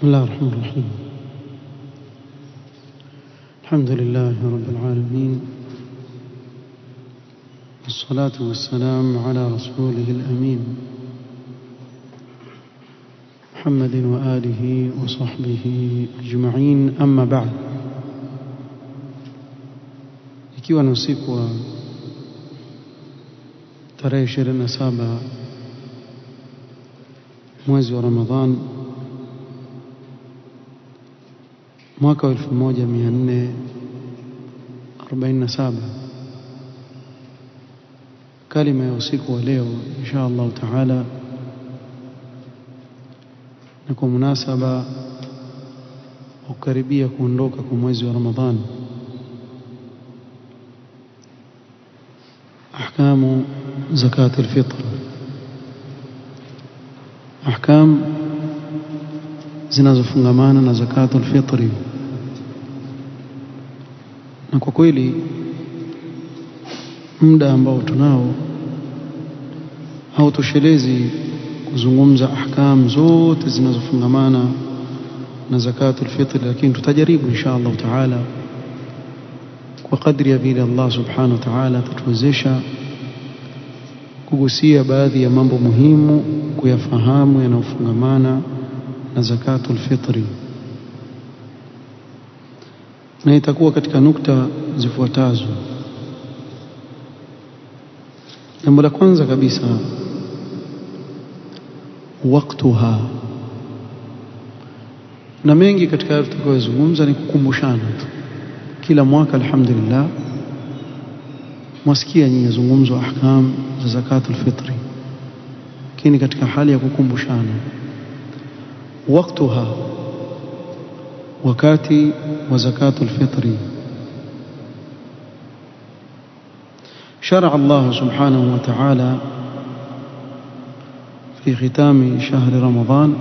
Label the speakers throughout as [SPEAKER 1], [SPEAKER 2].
[SPEAKER 1] بسم الله الرحمن الرحيم. الحمد لله رب العالمين، والصلاة والسلام على رسوله الأمين محمد وآله وصحبه أجمعين. أما بعد، ikiwa ni usiku wa tarehe 27 mwezi wa Ramadhan mwaka 1447, kalima ya usiku wa leo insha Allah taala na kwa munasaba ukaribia kuondoka kwa mwezi wa Ramadhan, ahkamu zakat al-fitr, ahkam zinazofungamana na zakatul fitri. Na kwa kweli muda ambao tunao hautoshelezi kuzungumza ahkam zote zinazofungamana na zakatul fitri, lakini tutajaribu insha Allah taala kwa kadri ya vile Allah subhanahu wa ta'ala atatuwezesha kugusia baadhi ya mambo muhimu kuyafahamu yanayofungamana na zakatul fitri, na itakuwa katika nukta zifuatazo. Jambo la kwanza kabisa, waktuha. Na mengi katika hayo tutakayozungumza ni kukumbushana tu. Kila mwaka alhamdulillah mwasikia nyinyi zungumzo ahkam za zakatul fitri, lakini katika hali ya kukumbushana. Waktuha, wakati wa zakatul fitri. شرع الله سبحانه وتعالى في ختام شهر رمضان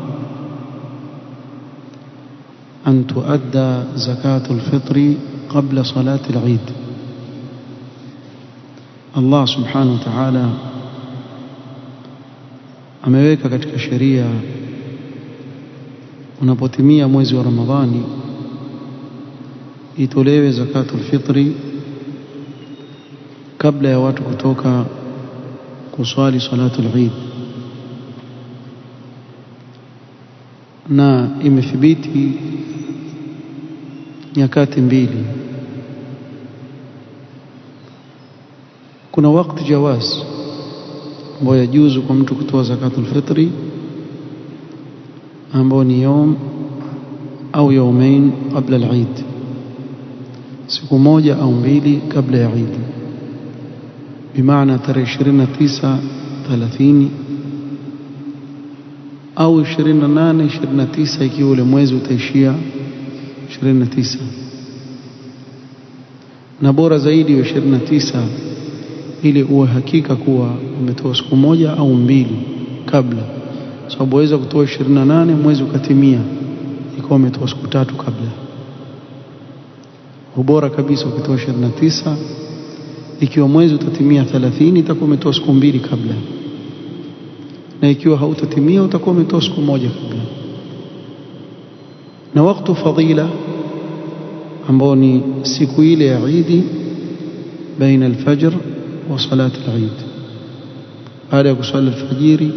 [SPEAKER 1] أن تؤدى زكاة الفطر قبل صلاة العيد. الله سبحانه وتعالى ameweka katika sheria unapotimia mwezi wa Ramadhani itolewe zakatul fitri kabla ya watu kutoka kuswali salatul Eid. Na imethibiti nyakati mbili. Kuna wakati jawaz ambao yajuzu kwa mtu kutoa zakatul fitri, ambao ni yom au yawmain kabla al-Eid, siku moja au mbili kabla ya Eid, bimaana tarehe 29, 30 au 28, 29 ikiwa ule mwezi utaishia 29, na bora zaidi wa 29 ili uwe hakika kuwa umetoa siku moja au mbili kabla, sababu waweza kutoa 28 mwezi ukatimia ikawa umetoa siku 3 kabla. Ubora kabisa ukitoa 29, ikiwa mwezi utatimia 30 itakuwa umetoa siku 2 kabla, na ikiwa hautatimia utakuwa umetoa siku 1 kabla. Na wakati fadila ambao ni siku ile ya Eid, baina al-fajr wa salat al-Eid, baada ya kusali alfajiri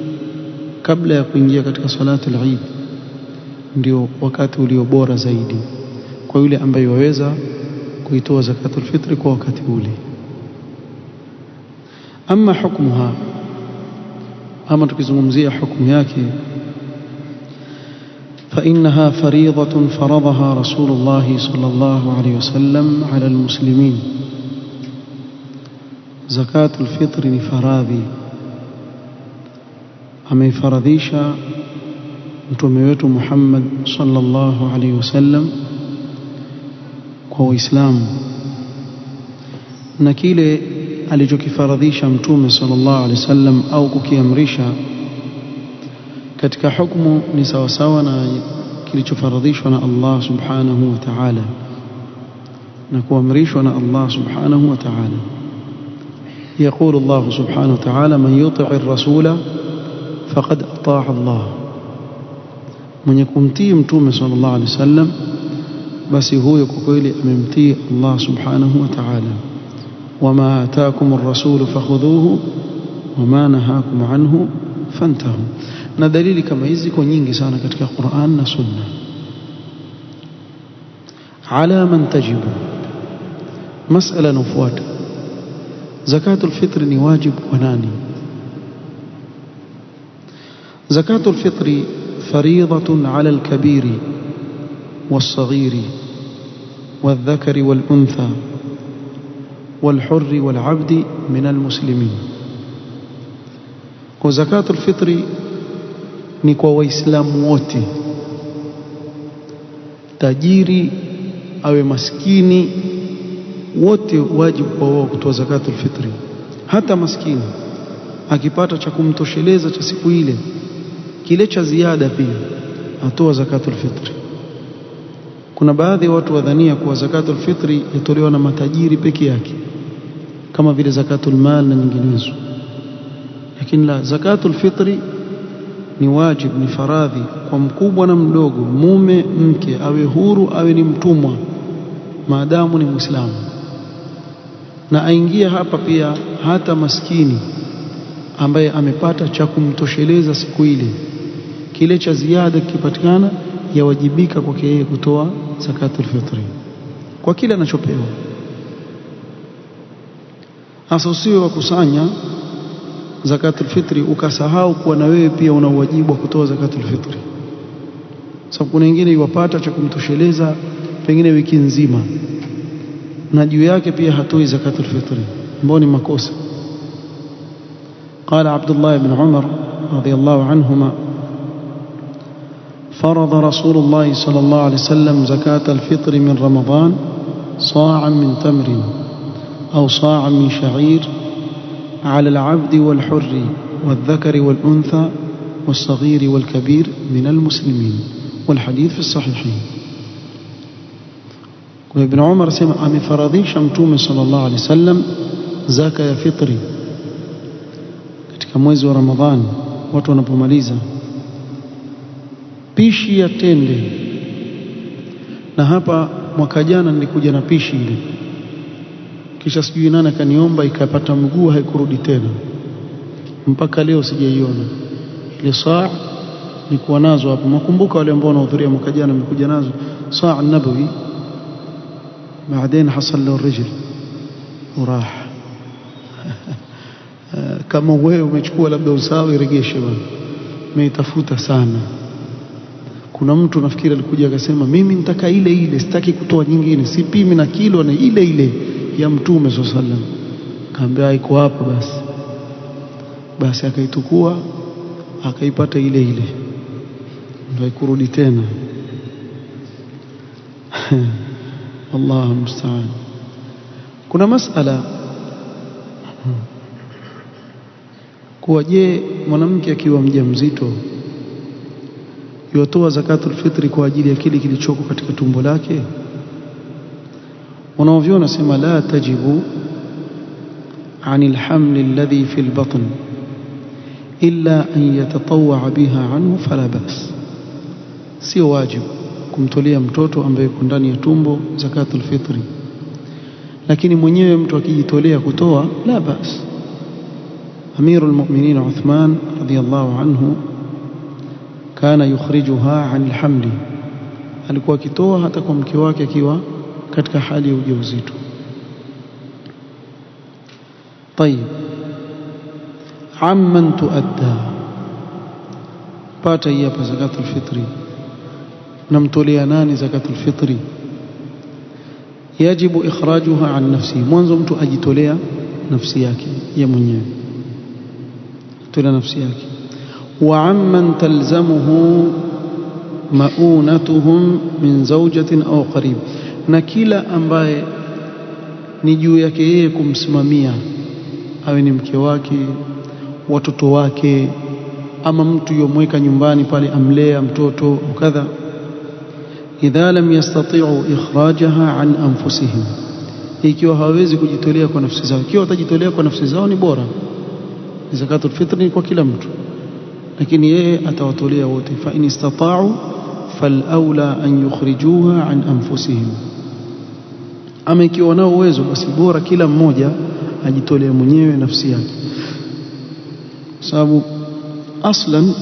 [SPEAKER 1] kabla ya kuingia katika salat al-Eid, ndio wakati ulio bora zaidi kwa yule ambaye waweza kuitoa zakatul fitri kwa wakati ule. Ama hukmuha, ama tukizungumzia hukumu yake, فإنها فريضة فرضها رسول الله صلى الله عليه وسلم على المسلمين. زكاة الفطر ni faradhi, ameifaradhisha mtume wetu Muhammad sallallahu alaihi wasallam kwa Uislamu, na kile alichokifaradhisha mtume sallallahu alaihi wasallam au kukiamrisha katika hukumu ni sawa sawa na kilichofaradhishwa na Allah subhanahu wa ta'ala na kuamrishwa na Allah subhanahu wa ta'ala. يقول الله سبحانه وتعالى: من يطع الرسول فقد أطاع الله. mwenye kumtii mtume sallallahu alaihi wasallam basi huyo kwa kweli amemtii Allah subhanahu wa ta'ala. wama ataakum ar-rasul fakhudhuhu wama nahakum anhu fantahu. Na dalili kama hizi kwa nyingi sana katika Qur'an na Sunna. ala man tajibu, mas'ala nufuata, zakatul fitr ni wajibu kwa nani? zakatul fitri فريضة على الكبير والصغير والذكر والأنثى والحر والعبد من المسلمين. وزكاة الفطر نكوى وإسلام wote, tajiri awe maskini, wote wajibu kwa wao kutoa zakatul fitri. Hata maskini akipata cha kumtosheleza cha siku ile, kile cha ziada pia atoa zakatul fitri. Kuna baadhi ya watu wadhania kuwa zakatul fitri yatolewa na matajiri peke yake kama vile zakatul mal na nyinginezo, lakini la, zakatul fitri ni wajib, ni faradhi kwa mkubwa na mdogo, mume mke, awe huru awe ni mtumwa, maadamu ni Muislamu. Na aingia hapa pia hata maskini ambaye amepata cha kumtosheleza siku ile, kile cha ziada kipatikana, yawajibika kwake yeye kutoa zakatul fitri kwa kile anachopewa. Hasa usiwe wakusanya zakatul fitri ukasahau kuwa na wewe pia una wajibu wa kutoa zakatul fitri. Sababu kuna wengine iwapata cha kumtosheleza pengine wiki nzima na juu yake pia hatoi zakatul fitri, ambao ni makosa. قال عبد الله بن عمر رضي الله عنهما فرض رسول الله صلى الله عليه وسلم زكاة الفطر من رمضان صاعا من تمر أو صاعا من شعير على العبد والحر والذكر والأنثى والصغير والكبير من المسلمين، والحديث في الصحيحين. ابن عمر سمع أمي فرضيش متوم صلى الله عليه وسلم زكاة فطري katika mwezi wa Ramadhani, watu wanapomaliza pishi ya tende. Na hapa mwaka jana nilikuja na pishi ile, kisha sijui nani akaniomba, ikapata mguu haikurudi tena, mpaka leo sijaiona ile saa. Nilikuwa nazo hapo, mkumbuka wale ambao wanahudhuria mwaka jana, nimekuja nazo saa an-nabawi, baadaye hasal له الرجل وراح. Kama wewe umechukua labda usawi, regeshe bwana, umeitafuta sana. Kuna mtu nafikiri alikuja akasema mimi nitaka ile ile, sitaki kutoa nyingine, sipimi na kilo, na ile ile ya Mtume sallallahu alaihi wasallam. Kaambia iko hapo basi akaitukua akaipata ile ile, ndio ikurudi tena. Allahu musta'an. Kuna masala kuwa, je, mwanamke akiwa mjamzito yuatoa zakatul fitri kwa ajili ya kile kilichoko katika tumbo lake? Wanaoviona sema la tajibu anil hamli alladhi fi albatn illa an yatatawwa biha anhu fala bas. Sio wajibu kumtolea mtoto ambaye yuko ndani ya tumbo zakatul fitri, lakini mwenyewe mtu akijitolea kutoa la bas. Amirul Mu'minin Uthman radhiyallahu anhu kana yukhrijuha anil hamli, alikuwa akitoa hata kwa mke wake akiwa katika hali ya ujauzito. Tayib, amman tuadda, pata hii hapa zakatul fitri, namtolea nani zakatul fitri? Yajibu ikhrajuha an nafsi, mwanzo mtu ajitolea nafsi yake ya mwenyewe, tolea nafsi yake. Wa amman talzamuhu maunatuhum min zawjatin au qarib, na kila ambaye ni juu yake yeye kumsimamia, awe ni mke wake, watoto wake, ama mtu yomweka nyumbani pale amlea mtoto kadha. Idha lam yastati'u ikhrajaha an anfusihim, ikiwa hawezi kujitolea kwa nafsi zao. Ikiwa watajitolea kwa nafsi zao ni bora, zakatul fitri ni kwa kila mtu, lakini yeye atawatolea wote. Fa in istata'u فالأولى أن يخرجوها عن أنفسهم. Ama ikiwa nao uwezo, basi bora kila mmoja ajitolee mwenyewe nafsi yake, sababu aslan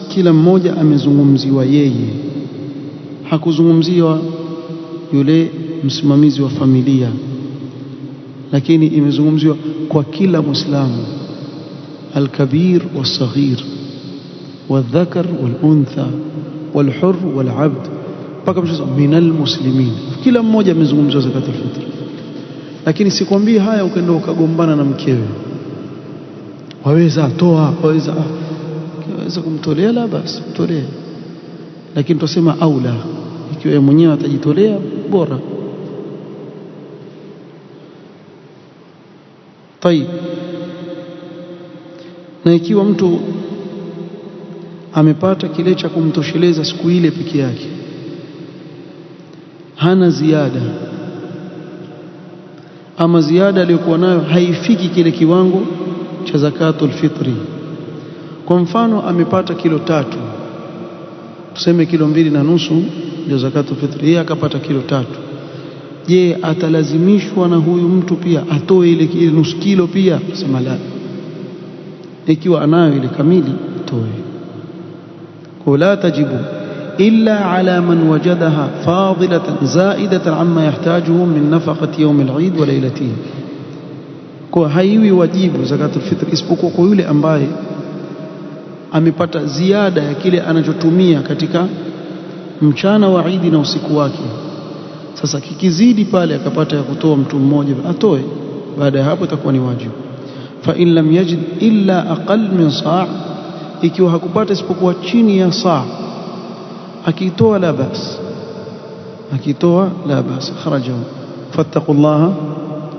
[SPEAKER 1] kila mmoja amezungumziwa yeye, hakuzungumziwa yule msimamizi wa familia, lakini imezungumziwa kwa kila Muislamu, alkabir wasaghir والذكر والأنثى والحر والعبد mpaka minal muslimin. Kila mmoja amezungumzwa zakatul fitr. Lakini sikwambii haya ukaenda ukagombana na mkewe, waweza toa, waweza kumtolea, la basi mtolee, lakini tusema aula, ikiwa yeye mwenyewe atajitolea bora. Tayeb, na ikiwa mtu amepata kile cha kumtosheleza siku ile peke yake, hana ziada, ama ziada aliyokuwa nayo haifiki kile kiwango cha zakatul fitri. Kwa mfano amepata kilo 3, tuseme kilo 2.5 ndio zakatul fitri, yeye akapata kilo 3. Je, atalazimishwa na huyu mtu pia atoe ile nusu kilo pia? Sema la, ikiwa anayo ile kamili toe. ولا تجب إلا على من وجدها فاضلة زائدة عما يحتاجه من نفقة يوم العيد وليلته. kwa haiwi wajibu zakatul fitr isipokuwa kwa yule ambaye amepata ziada ya kile anachotumia katika mchana wa Eid na usiku wake. Sasa kikizidi pale akapata ya kutoa mtu mmoja, atoe. Baada ya hapo itakuwa ni wajibu. Fa in lam yajid illa aqall min sa', ikiwa hakupata isipokuwa chini ya saa, akitoa la bas, akitoa la bas, kharajahu. fattaqullaha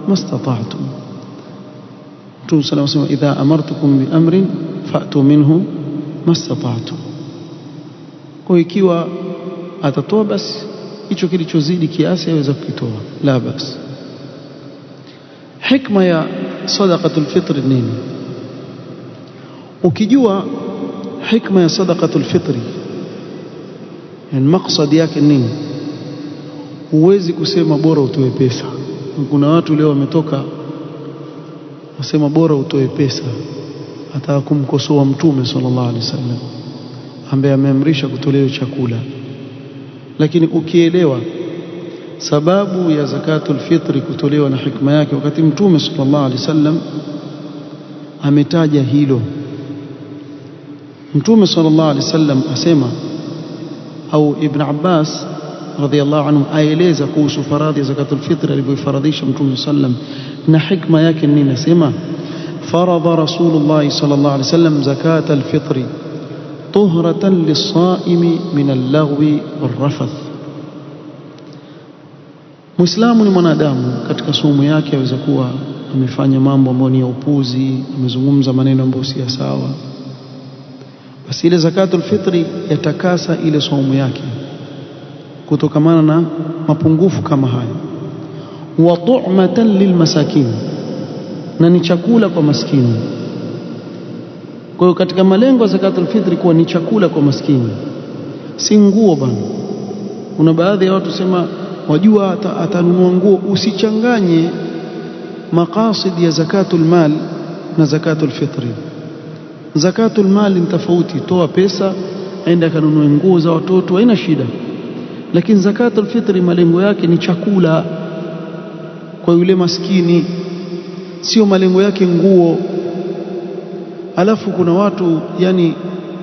[SPEAKER 1] mastata'tum. Mtume sallallahu alayhi wasallam, idha amartukum bi amrin fa'tu minhu mastata'tum. Kwa ikiwa atatoa basi hicho kilichozidi kiasi aweza kukitoa, la bas. Hikma ya sadaqatul fitr nini? Ukijua hikma ya sadaqatul fitri, yani maksadi yake nini, huwezi kusema bora utoe pesa. Kuna watu leo wametoka wasema bora utoe pesa, hata kumkosoa Mtume sallallahu alaihi wasallam ambaye ameamrisha kutolewa chakula. Lakini ukielewa sababu ya zakatul fitri kutolewa na hikma yake, wakati Mtume sallallahu alaihi wasallam ametaja hilo. Mtume sallallahu alaihi wasallam asema, au Ibn Abbas radhiyallahu anhu aeleza kuhusu faradhi ya zakatul fitr alivyofaradhisha Mtume sallam na hikma yake nini. Asema, faradha Rasulullah sallallahu alaihi wasallam zakatul fitri tuhratan lis-saimi min al-laghwi wal-rafath. Muislamu ni mwanadamu, katika saumu yake aweza kuwa amefanya mambo ambayo ni ya upuzi, amezungumza maneno ambayo si sawa. Basi ile zakatul fitri yatakasa ile saumu yake kutokamana na mapungufu kama haya. Wa tu'matan lilmasakin, na ni chakula kwa maskini. Kwa hiyo katika malengo ya zakatul fitri kuwa ni chakula kwa maskini, si nguo bana. Kuna baadhi ya watu sema wajua atanunua nguo. Usichanganye maqasid ya zakatul mal na zakatul fitri. Zakatul mal ni tofauti, toa pesa aende akanunue nguo za watoto, haina shida. Lakini zakatul fitri malengo yake ni chakula kwa yule maskini, sio malengo yake nguo. Alafu kuna watu yani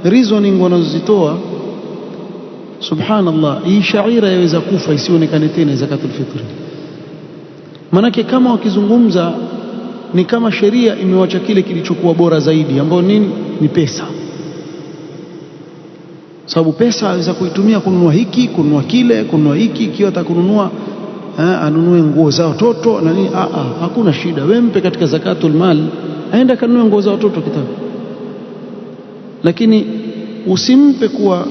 [SPEAKER 1] reasoning wanazozitoa, subhanallah, hii shaira yaweza kufa isionekane tena zakatul fitri. Manake kama wakizungumza ni kama sheria imewacha kile kilichokuwa bora zaidi, ambao nini? Ni pesa. Sababu pesa aweza kuitumia kununua hiki, kununua kile, kununua hiki. Ikiwa atakununua anunue nguo za watoto na nini, hakuna shida, wewe mpe katika zakatul mal, aenda kanunue nguo za watoto kitabu. Lakini usimpe kuwa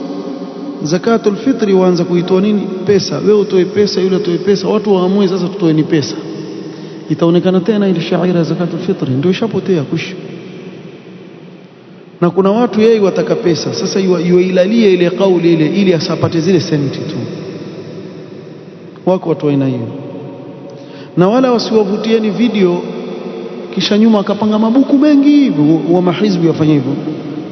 [SPEAKER 1] zakatul fitri waanza kuitoa nini? Pesa. Wewe utoe pesa, yule atoe pesa, watu waamue sasa tutoe ni pesa. Itaonekana tena ile shaira ya zakatul fitri ndio ishapotea kushi. na kuna watu yeye wataka pesa. Sasa yuilalia ile kauli ile ili asapate zile senti tu. Wako watu aina hiyo, na wala wasiwavutieni video kisha nyuma akapanga mabuku mengi. Wa mahizbi wafanya hivyo,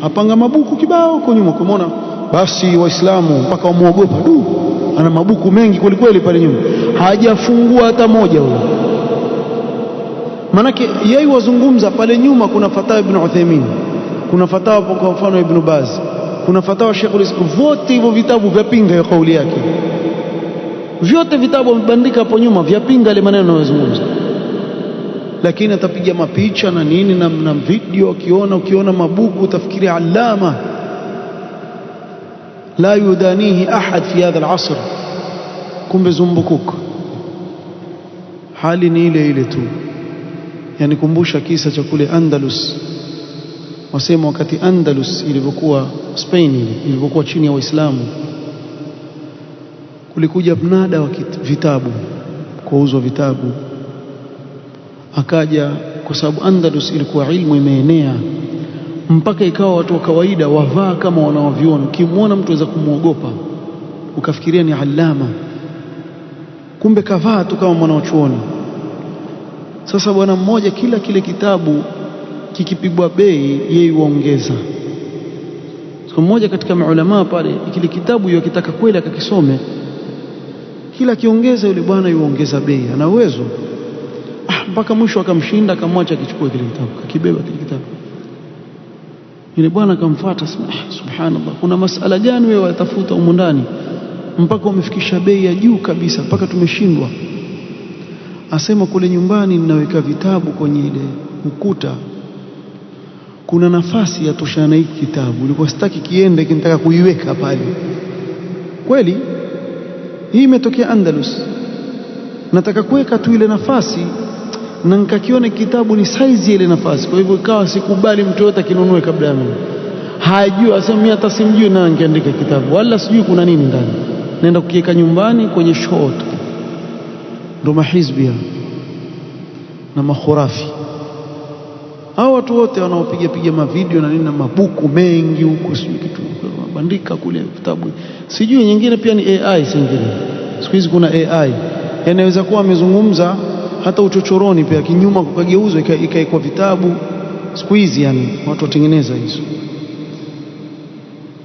[SPEAKER 1] apanga mabuku kibao kwa nyuma, kuona basi Waislamu mpaka wamuogopa. Ana mabuku mengi kweli kweli pale nyuma, hajafungua hata moja huyo. Manake yeye wazungumza pale nyuma, kuna fatawa Ibn Uthaymeen, kuna fatawa kwa mfano Ibn Baz, kuna fatawa Sheikh al-Islam. Vote hivyo vitabu vyapinga hiyo kauli yake, vyote vitabu wamebandika hapo nyuma vyapinga ile maneno anayozungumza. Lakini atapiga mapicha na nini na video, ukiona mabuku utafikiri allama la yudanihi ahad fi hadha al-asr, kumbe zumbukuk. Hali ni ile ile tu. Yani kumbusha kisa cha kule Andalus. Wasema wakati Andalus ilivyokuwa Spain, ilivyokuwa chini ya Waislamu, kulikuja mnada wa vitabu, kuuzwa vitabu. Akaja kwa sababu Andalus ilikuwa ilmu imeenea, mpaka ikawa watu wa kawaida wavaa kama wanaoviona. Ukimwona mtu aweza kumuogopa ukafikiria ni allama, kumbe kavaa tu kama mwanachuoni. Sasa bwana mmoja, kila kile kitabu kikipigwa bei yeye huongeza. Siku mmoja katika maulama pale, kile kitabu yokitaka kweli akakisome, kila kiongeza yule bwana yuongeza bei. Ana uwezo mpaka mwisho akamshinda, akamwacha akichukua kile kitabu, akibeba kile kitabu. Yule bwana akamfuata, subhanallah, kuna masala gani wewe watafuta huko ndani mpaka umefikisha bei ya juu kabisa mpaka tumeshindwa? Asema kule nyumbani ninaweka vitabu kwenye ile ukuta, kuna nafasi ya toshana hiki kitabu, nilikuwa sitaki kiende, kinataka kuiweka pale. Kweli hii imetokea Andalus, nataka kuweka tu ile nafasi na nikakiona kitabu ni size ile nafasi. Kwa hivyo ikawa sikubali mtu yote akinunue kabla ya mimi. Hajui, asema mimi hata simjui na ningeandika kitabu wala sijui kuna nini ndani, naenda kukiweka nyumbani kwenye short. Ndio mahizbia na makhurafi hao watu wote wanaopiga mavideo na nini na mabuku mengi huko, sijui kitu bandika kule vitabu. Sijui nyingine pia ni AI. Singine siku hizi kuna AI, yanaweza kuwa amezungumza hata uchochoroni pia kinyuma kukageuzwa ikaekwa vitabu siku hizi. Yani watu watengeneza hizo.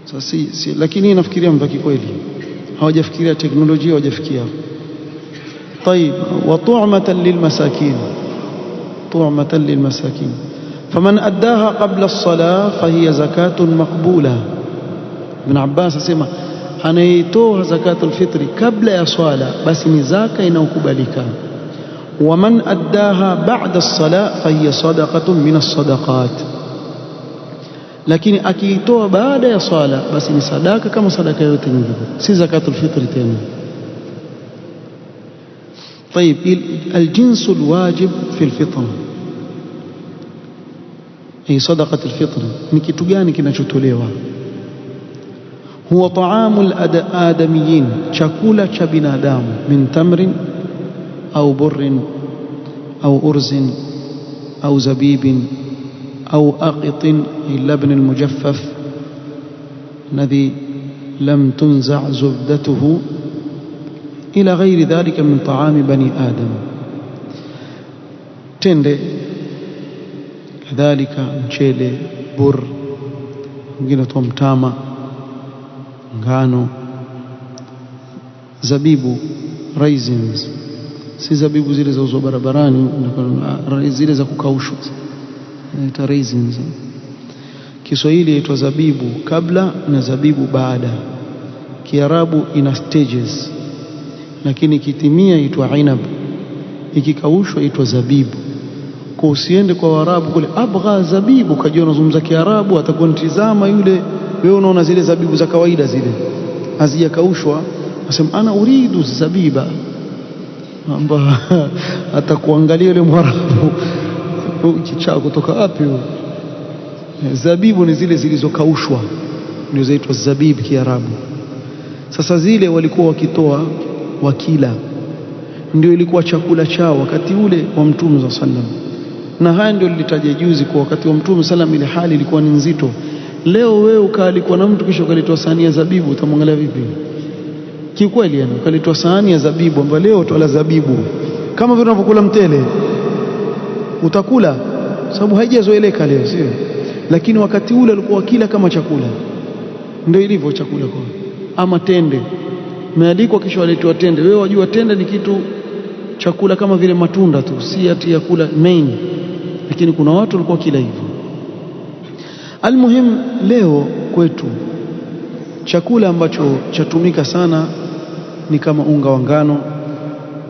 [SPEAKER 1] Sasa lakini nafikiria mbaki kweli hawajafikiria teknolojia, hawajafikia. طيب وطعمة للمساكين، طعمة للمساكين، فمن أداها قبل الصلاة فهي زكاة مقبولة. ابن عباس asema anaitoa zakatul fitri kabla ya swala basi ni zaka inayokubalika. ومن أداها بعد الصلاة فهي صدقة من الصدقات، lakini akiitoa baada ya swala basi ni sadaka kama sadaka yote nyingine, si zakatul fitri tena. طيب الجنس الواجب في الفطر، هي صدقة الفطر ni kitu gani kinachotolewa? huwa taamul adamiyin, chakula cha binadamu, min tamrin au burrin au urzin au zabibin au aqitin labn almujaffaf alladhi lam tunza' zubdatuhu ila ghairi dhalika min taami bani adam. Tende kadhalika, mchele, bur, mwingine tu mtama, ngano, zabibu, raisins, si zabibu zile za uzo barabarani, zile za kukaushwa inaitwa raisins. Kiswahili inaitwa zabibu kabla na zabibu baada. Kiarabu ina stages, lakini kitimia inaitwa inab, ikikaushwa inaitwa zabibu. Kwa usiende kwa Waarabu kule abgha zabibu kajiona unazungumza Kiarabu, atakunitizama yule, wewe unaona zile zabibu za kawaida zile hazijakaushwa, asema ana uridu zabiba, ambapo atakuangalia yule Mwarabu kichao kutoka wapi huyo. Zabibu ni zile zilizokaushwa ndio zaitwa zabibu Kiarabu. Sasa zile walikuwa wakitoa wakila, ndio ilikuwa chakula chao wakati ule wa Mtume sallam. Na haya ndio lilitaja juzi kwa wakati wa Mtume sallam ile hali ilikuwa ni nzito, Leo wewe ukaalikwa na mtu kisha ukaletwa sahani ya zabibu, utamwangalia vipi? Kikweli yani, ukaletwa sahani ya zabibu ambayo leo twala zabibu kama vile unavyokula mtele, utakula sababu haijazoeleka leo, sio? Lakini wakati ule alikuwa kila kama chakula. Ndio ilivyo chakula kwa. Ama tende, umealikwa kisha waletwa tende. Wewe wajua tende ni kitu chakula kama vile matunda tu, si ati ya kula main, lakini kuna watu walikuwa kila hivyo. Almuhim, leo kwetu chakula ambacho chatumika sana ni kama unga wa ngano,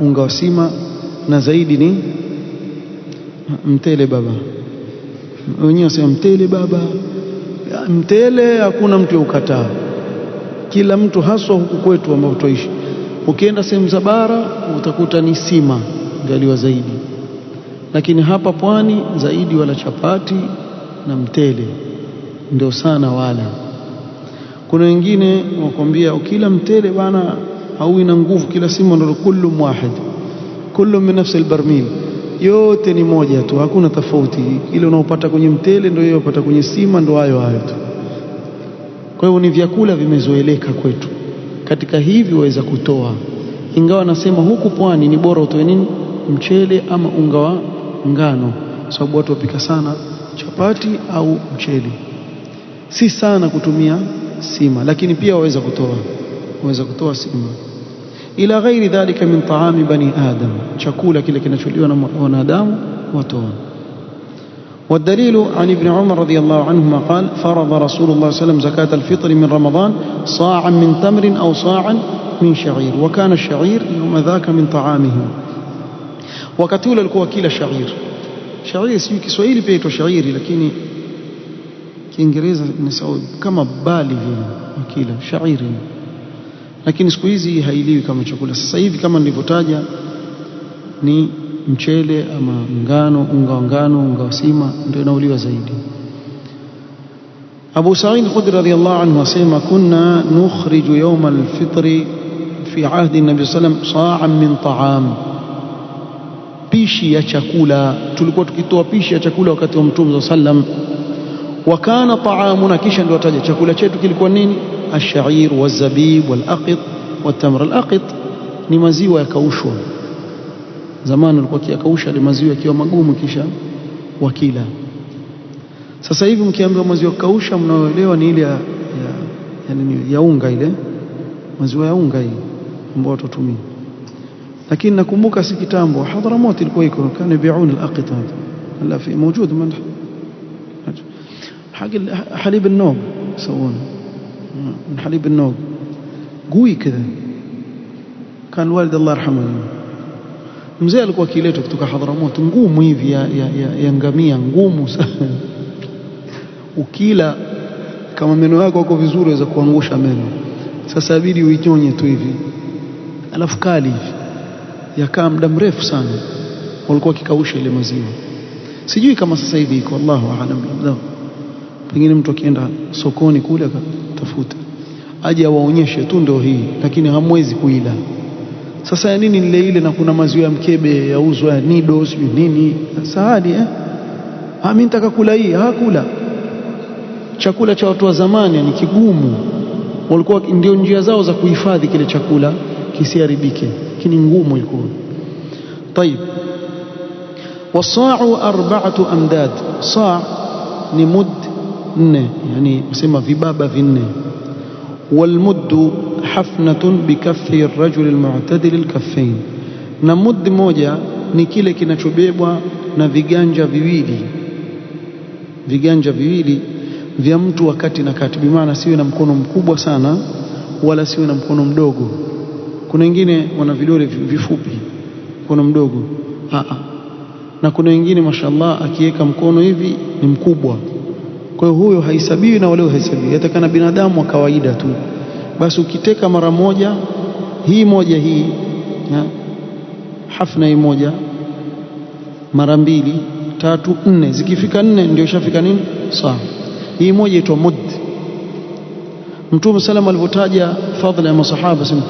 [SPEAKER 1] unga wa sima, na zaidi ni mtele baba. Wenyewe wasema mtele baba. Mtele hakuna mtu yukataa, kila mtu, haswa huku kwetu ambao tuishi. Ukienda sehemu za bara utakuta ni sima ngaliwa zaidi, lakini hapa pwani zaidi wala chapati na mtele ndio sana wala. Kuna wengine wakwambia ukila mtele bana hauwi na nguvu, kila sima ndio kullu wahid, kullu min nafsi albarmil, yote ni moja tu, hakuna tofauti. Ile unaopata kwenye mtele ndio hiyo unapata kwenye sima, ndio hayo tu. Kwa hiyo ni vyakula vimezoeleka kwetu. Katika hivi waweza kutoa, ingawa nasema huku pwani ni bora utoe nini, mchele ama unga wa ngano, sababu watu wapika sana chapati au mchele, si sana kutumia sima, lakini pia waweza kutoa sima. Ila ghairi dhalika min taami bani adam, chakula kile kinacholiwa na wanadamu watoa. والدليل عن ابن عمر رضي الله عنهما قال فرض رسول الله صلى الله عليه وسلم زكاة الفطر من رمضان صاعا من تمر أو صاعا من شعير، وكان الشعير يوم ذاك من طعامهم. وكتول الكوكيل شعير سيو Kiswahili pia ito shairi, lakini Kiingereza nisau kama bali vile wakila shairi, lakini siku hizi hailiwi kama chakula. Sasa hivi kama nilivyotaja ni mchele ama ngano, unga wa ngano, unga wa sima ndio inauliwa zaidi. Abu Sa'id al-Khudri radhiyallahu anhu asema kunna nukhriju yawm al-fitr fi ahdi an-nabi sallam sa'an min ta'am, pishi ya chakula. Tulikuwa tukitoa pishi ya chakula wakati wa Mtume sallam. Wa kana ta'amuna, kisha ndio wataja chakula chetu kilikuwa nini, ash-sha'ir waz-zabib wal-aqit wat-tamr. Al-aqit ni maziwa yakaushwa. Zamani walikuwa kiakausha ile maziwa yakiwa magumu kisha wakila. Sasa hivi mkiambiwa maziwa kausha, mnaoelewa ni ile ya unga, ile maziwa ya unga hii ambayo watutumia. Lakini nakumbuka si kitambo Hadhramut ilikuwa iko kana bi'un al-aqit hada fi موجود من حق حليب النوب يسوونه من حليب النوب قوي كذا. كان الوالد الله يرحمه mzee alikuwa kileto kutoka Hadhramut, ngumu hivi ya ngamia, ngumu sana. Ukila kama meno yako yako vizuri waweza kuangusha meno. Sasa inabidi uinyonye tu hivi, alafu kali hivi, yakaa muda mrefu sana. Walikuwa kikausha ile maziwa, sijui kama sasa hivi iko, Allahu aalam. Pengine mtu akienda sokoni kule akatafuta aje awaonyeshe tu ndio hii, lakini hamwezi kuila. Sasa ya nini ile na kuna maziwa ya mkebe yauzwa ya nido sijui nini, sahadi mimi nitaka kula hii. Hakula chakula cha watu wa zamani ni kigumu, walikuwa ndio njia zao za kuhifadhi kile chakula kisiharibike, lakini ngumu ilikuwa. طيب والصاع 4 أمداد. صاع ni mud 4, yani usema vibaba 4. والمد حفنة بكف الرجل المعتدل الكفين, na mud moja ni kile kinachobebwa na viganja viwili vya mtu wakati na kati, bi maana siwe na mkono mkubwa sana wala siwe na mkono mdogo. Kuna wengine wana vidole vifupi, mkono mdogo na kuna wengine mashallah akiweka mkono hivi ni mkubwa. Kwa hiyo huyo haisabiwi na wale haisabiwi, yatakana binadamu wa kawaida tu. Basi ukiteka mara moja hii hafna hii moja, mara 2, 3, 4, zikifika 4 ndio ishafika nini, saa. Hii moja itwa mud. Mtume sallam alipotaja fadhila ya masahaba sema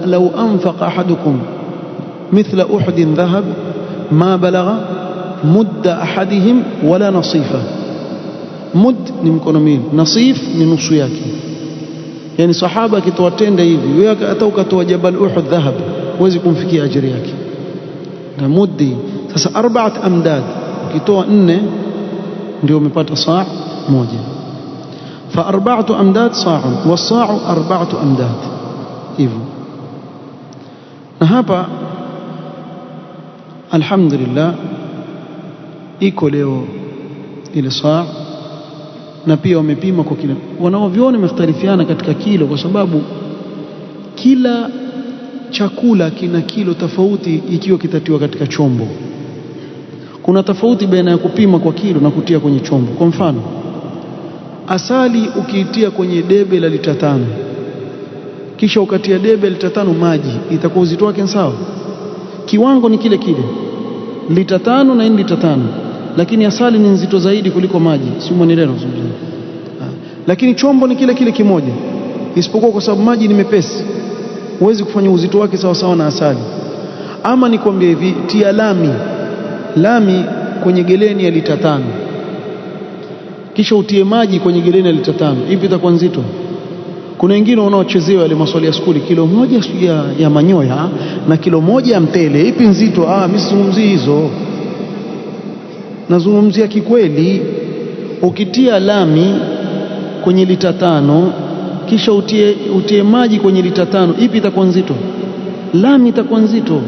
[SPEAKER 1] law anfaqa ahadukum mithla uhudin dhahab ma balagha mudda ahadihim wala nasifa. mud ni mkono miwili, nasif ni nusu yake. Yani sahaba akitoa tende hivi, wewe hata ukatoa Jabal Uhud dhahab huwezi kumfikia ajira yake. Na muddi sasa 4 amdad, ukitoa 4 ndio umepata saa moja. Fa 4 amdad sa'un, was-sa'u 4 amdad, hivyo. Na hapa alhamdulillah iko leo ile saa, na pia wamepima kwa kilo. Wanaoviona wamekhtalifiana katika kilo, kwa sababu kila chakula kina kilo tofauti ikiwa kitatiwa katika chombo. Kuna tofauti baina ya kupima kwa kilo na kutia kwenye chombo. Kwa mfano, asali ukiitia kwenye debe la lita 5 kisha ukatia debe lita 5 maji, itakuwa uzito wake sawa? Kiwango ni kile kile, lita 5 na lita 5, lakini asali ni nzito zaidi kuliko maji, si mwenelewa kuzungumza. Lakini chombo ni kile kile kimoja, isipokuwa kwa sababu maji ni mepesi huwezi kufanya uzito wake sawa sawa na asali. Ama nikwambie hivi, tia lami kwenye geleni ya lita 5 kisha utie maji kwenye geleni ya lita 5, hivi itakuwa nzito? Kuna wengine wanaochezewa wale maswali ya skuli, kilo moja ya manyoya na kilo moja ya mtele, ipi nzito? Mimi sizungumzii hizo, nazungumzia kikweli. Ukitia lami kwenye lita 5 kisha utie maji kwenye lita 5, ipi itakuwa nzito? Lami itakuwa nzito.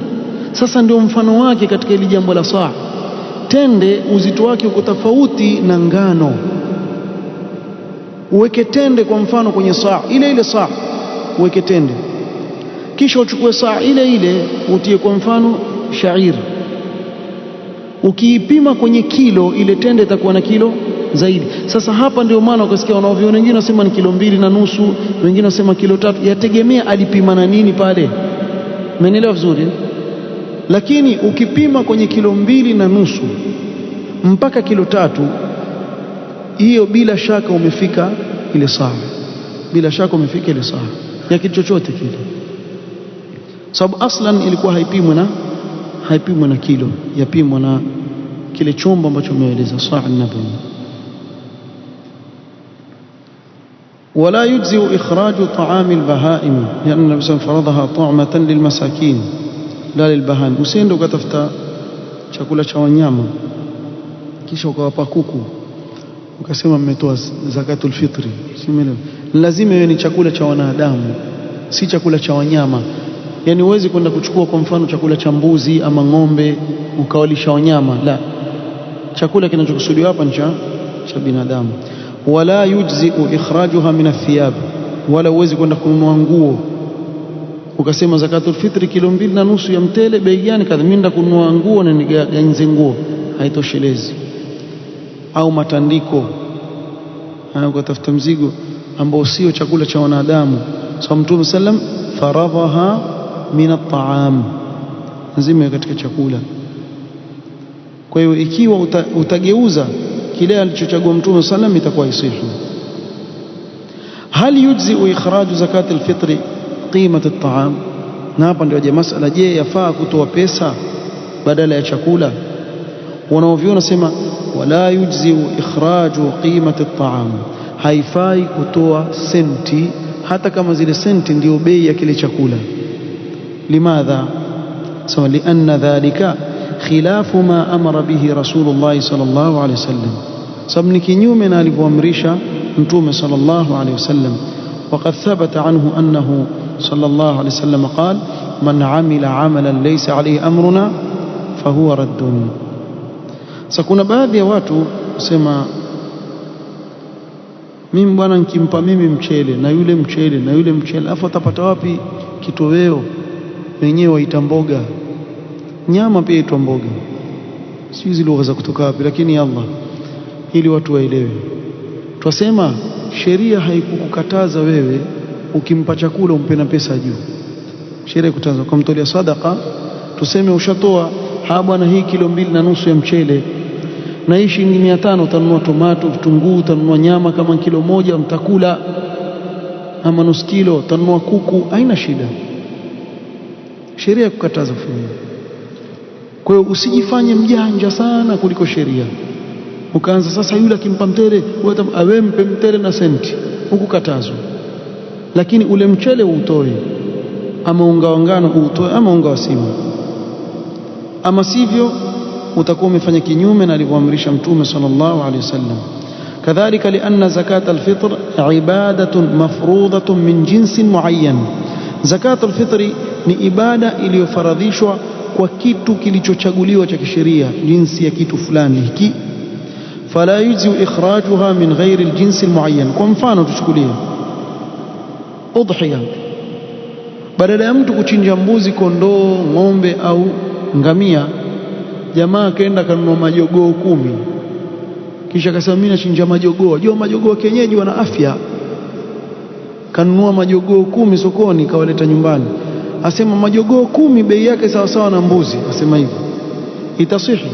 [SPEAKER 1] Sasa ndio mfano wake katika hili jambo la saa. Tende uzito wake uko tofauti na ngano. Uweke tende kwa mfano kwenye saa ile saa, uweke tende, kisha uchukue saa ile utie kwa mfano shairi. Ukiipima kwenye kilo, ile tende itakuwa na kilo zaidi. Sasa hapa ndio maana ukasikia wanaoviona wengine wasema ni kilo 2.5, wengine wasema kilo 3, yategemea alipima na nini pale. Umeelewa vizuri? Lakini ukipima kwenye kilo 2.5 mpaka kilo 3, hiyo bila shaka umefika ile saa, bila shaka umefika ile saa ya kitu chochote kile, sababu aslan ilikuwa haipimwi na kilo, yapimwa na kile chombo ambacho umeeleza, saa an-nabawi. ولا يجزئ إخراج طعام البهائم لأن النبي صلى الله عليه وسلم فرضها طعمة للمساكين لا للبهائم. Usiende ukatafuta chakula cha wanyama kisha ukawapa kuku ukasema mmetoa zakatul fitri, lazima iwe ni chakula cha wanadamu, si chakula cha wanyama. Yani huwezi kwenda kuchukua kwa mfano chakula cha mbuzi ama ng'ombe ukawalisha wanyama, la. Chakula kinachokusudiwa hapa ni cha binadamu. Wala yujzi'u ikhrajuha min athiyab, wala huwezi kwenda kununua nguo ukasema zakatul fitri kilo 2.5 ya mtele bei gani kadha, mimi nenda kununua nguo na niganze nguo, haitoshelezi. Au matandiko, ukatafuta mzigo ambao sio chakula cha wanadamu. So Mtume sallam faradhaha min at-ta'am, lazima katika chakula. Kwa hiyo ikiwa utageuza kile alichochagua Mtume sallam itakuwa isihi. Hal yujzi'u ikhraju zakat al-fitri qimat at-ta'am? Na hapa ndio je, masala, je, yafaa kutoa pesa badala ya chakula? Wanaoviona sema wala yujzi'u ikhraju qimat at-ta'am, haifai kutoa senti hata kama zile senti ndio bei ya kile chakula. Limadha? Sawa, lianna dhalika khilafu ma amara bihi Rasulullah sallallahu alayhi wasallam, sababu ni kinyume na alivyoamrisha Mtume sallallahu alayhi wasallam. Waqad thabata anhu annahu sallallahu alayhi wasallam qala man amila amalan laysa alayhi amruna fahuwa raddun. Sasa kuna baadhi ya watu kusema mimi bwana nikimpa mimi mchele na yule mchele na yule mchele, afu atapata wapi kitoweo? Wenyewe waita mboga, nyama pia itwa mboga, si hizi lugha za kutoka wapi, lakini Allah, ili watu waelewe. Twasema sheria haikukukataza wewe ukimpa chakula umpe na pesa juu. Sheria ikutaza kumtolea sadaka, tuseme ushatoa bwana hii kilo 2.5 ya mchele na hii shilingi 500, utanunua tomato, vitunguu, utanunua nyama kama kilo 1 mtakula, ama nusu kilo utanunua kuku, haina shida. Sheria kukataza kufanya. Kwa hiyo usijifanye mjanja sana kuliko sheria. Ukaanza sasa, yule akimpa mtele awe mpe mtele na senti, hukukatazwa, lakini ule mchele utoe, ama unga wa ngano utoe, ama unga wa sima, ama sivyo utakuwa umefanya kinyume na alivyoamrisha Mtume sallallahu alaihi wasallam. Kadhalika lianna zakat alfitr ibadatun mafrudatun min jinsin muayyan, zakat alfitri ni ibada iliyofaradhishwa kwa kitu kilichochaguliwa cha kisheria, jinsi ya kitu fulani hiki. Fala yujzi ikhrajuha min ghairi aljinsi almuayyan. Kwa mfano tuchukulie udhiya, badala ya mtu kuchinja mbuzi, kondoo, ng'ombe au ngamia, jamaa kaenda kanunua majogoo 10, kisha akasema mimi nachinja majogoo. Jua majogoo kienyeji wana afya, kanunua majogoo 10 sokoni, kawaleta nyumbani, asema majogoo 10 bei yake sawa sawa na mbuzi. Asema hivi, itasihi?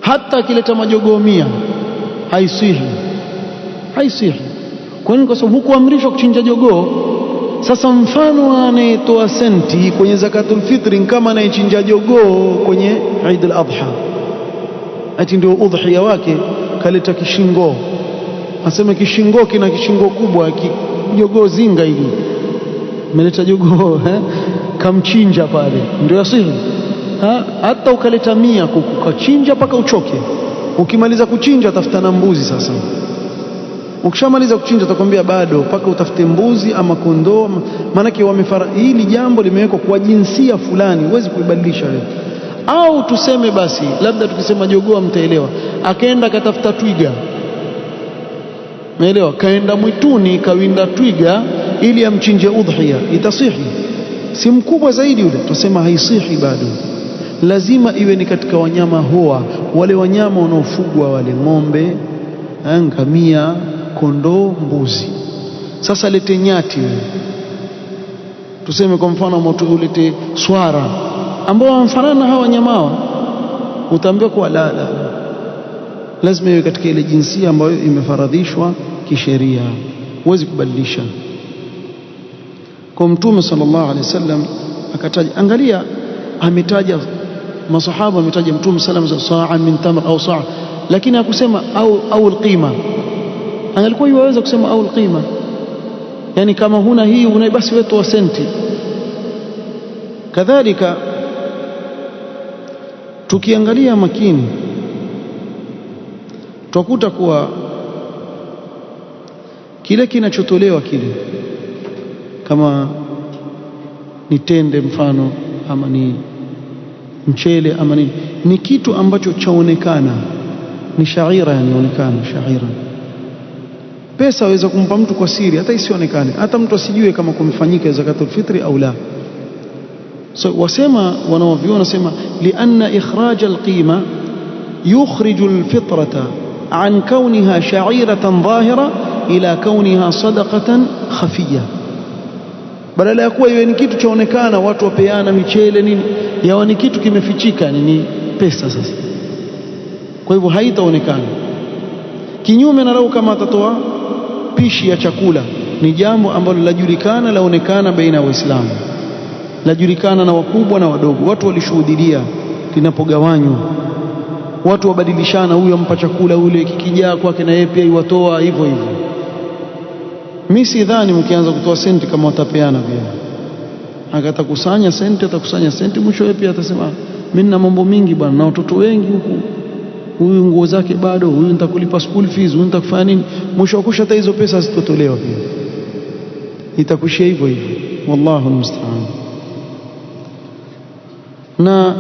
[SPEAKER 1] Hata akileta majogoo 100 haisihi, haisihi. Kwa nini? Kwa sababu hukuamrishwa kuchinja jogoo. Sasa mfano anayetoa senti kwenye zakatul fitri kama anayechinja jogoo kwenye Eid al-Adha, ati ndio udhiya wake, kaleta kishingo, asema kishingo kina kishingo kubwa, jogoo zinga hili, meleta jogoo kamchinja pale, ndio yasihi? Hata ukaleta 100 kuku kachinja mpaka uchoke, ukimaliza kuchinja tafuta na mbuzi. Sasa ukishamaliza kuchinja utakwambia bado mpaka utafute mbuzi ama kondoo, maanake hili jambo limewekwa kwa jinsia fulani, huwezi kuibadilisha wewe. Au tuseme basi, labda tukisema jogoo mtaelewa, akaenda katafuta twiga, umeelewa, kaenda mwituni kawinda twiga ili amchinje udhiya, itasihi? Si mkubwa zaidi yule, tusema haisihi bado. Lazima iwe ni katika wanyama hoa, wale wanyama wanaofugwa, wale ng'ombe, ngamia, kondoo, mbuzi. Sasa lete nyati, tuseme kwa mfano ulete swara ambao wanafanana na hawa wanyama hao, utaambiwa kwa la, lazima iwe katika ile jinsia ambayo imefaradhishwa kisheria, huwezi kubadilisha. Kwa Mtume sallallahu alaihi wasallam akataja, angalia, ametaja masahaba, ametaja Mtume sallallahu alaihi wasallam saa min tamr au saa, lakini hakusema au alqima. Angalikuwa yaweza kusema au alqima, yani kama huna hii una basi wewe toa senti. Kadhalika tukiangalia makini tutakuta kuwa kile kinachotolewa kile, kama ni tende mfano, ama ni mchele, ama ni kitu ambacho chaonekana ni shaira, yani onekana shaira. Pesa waweza kumpa mtu kwa siri, hata isionekane, hata mtu asijue kama kumefanyika zakatul fitri au la. So wasema wanaoviona, sema lianna ikhraj alqima yukhrij alfitrata an kaunha sha'iratan dhahira ila kaunha sadaqatan khafiyya. Badala ya kuwa iwe ni kitu chaonekana, watu wapeana michele nini, yawa ni kitu kimefichika, ni pesa. Sasa kwa hivyo haitaonekana. Kinyume na lau kama atatoa pishi ya chakula, ni jambo ambalo lajulikana, laonekana baina ya Waislamu, lajulikana na wakubwa na wadogo, watu walishuhudia linapogawanywa, watu wabadilishana, huyu ampa chakula yule, kikijaa kwake na yeye pia iwatoa hivyo hivyo. Mimi sidhani mkianza kutoa senti kama watapeana pia, akatakusanya senti, atakusanya senti, mwisho yeye pia atasema mimi nina mambo mingi bwana, na watoto wengi huku, huyu nguo zake bado, huyu nitakulipa school fees, huyu nitakufanya nini, mwisho akusha hata hizo pesa zitotolewa pia, itakushia hivyo hivyo. Wallahu almusta'an. Na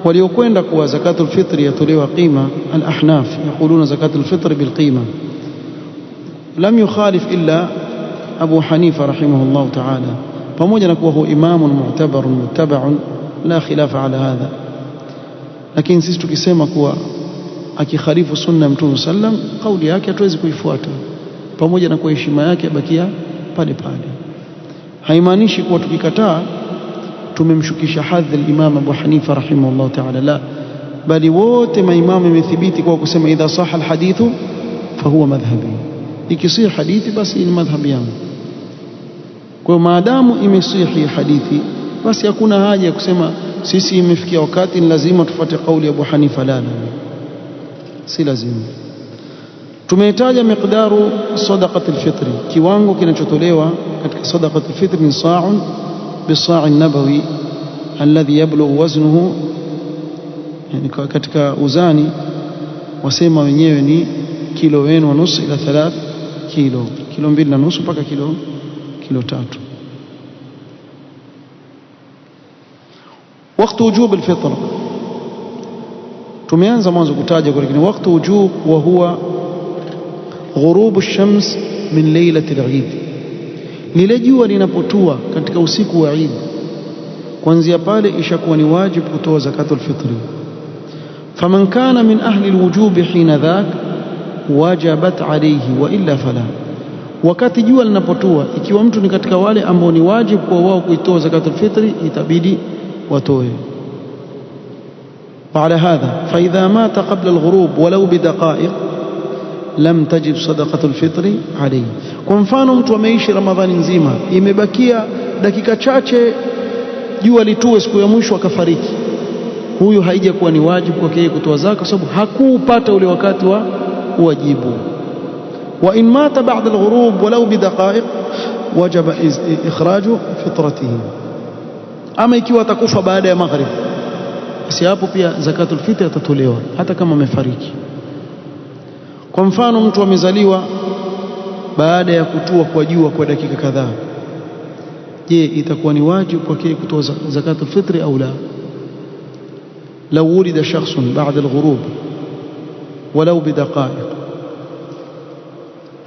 [SPEAKER 1] waliokwenda kuwa zakatul fitri yatolewa qima, al-ahnaf yaquluna zakatul fitri bil qima, lam yukhalif illa Abu Hanifa rahimahullah ta'ala, pamoja na kuwa huwa imamun mu'tabarun muttaba'un la khilafa ala hadha. Lakini sisi tukisema kuwa akikhalifu sunna ya Mtume sallam, kauli yake hatuwezi kuifuata, pamoja na kwa heshima yake abakia pale pale. Haimaanishi kuwa tukikataa tumemshukisha hadhi al-Imam Abu Hanifa rahimahullah ta'ala, la, bali wote maimamu imethibiti kwa kusema idha sahha al-hadithu fahuwa madhhabi, ikisihi hadithi basi ni madhhabi yangu. Kwa maadamu imesihi hadithi, basi hakuna haja ya kusema sisi imefikia wakati ni lazima tufuate kauli ya Abu Hanifa. La, si lazima. Tumehitaja miqdaru sadaqatul fitri, kiwango kinachotolewa katika sadaqatul fitri ni sa'un bis-sa' an-nabawi alladhi yablughu waznuhu, yani katika uzani wasema wenyewe ni kilo 2.5 ila 3 kilo, kilo 2.5 mpaka kilo 3. Wakati wujub al-fitr tumeanza mwanzo kutaja kwa, lakini wakati wujub wa huwa ghurub ash-shams min lailati al-eid, lile jua linapotua katika usiku wa Eid, kuanzia pale ishakuwa ni wajibu kutoa zakatul fitri. Faman kana min ahli al-wujub hina dhak wajabat alayhi wa illa fala, wakati jua linapotua, ikiwa mtu ni katika wale ambao ni wajibu kwa wao kuitoa zakatul fitri, itabidi watoe. وعلى هذا فإذا مات قبل الغروب ولو بدقائق لم تجب صدقة الفطر عليه. Kwa mfano mtu ameishi Ramadhani nzima, imebakia dakika chache jua litue siku ya mwisho akafariki, huyu haija kuwa ni wajibu kwake yeye kutoa zaka, kwa sababu hakupata ule wakati wa wajibu. Wa in mata ba'da al-ghurub walau bidaqaiq wajaba ikhraju fitratihi, ama ikiwa atakufa baada ya maghrib, basi hapo pia zakatul fitr itatolewa hata kama amefariki. Kwa mfano mtu amezaliwa baada ya kutua kwa jua kwa dakika kadhaa, je, itakuwa ni wajibu kwake kutoa zakatul fitr au la? لو ولد شخص بعد الغروب ولو بدقائق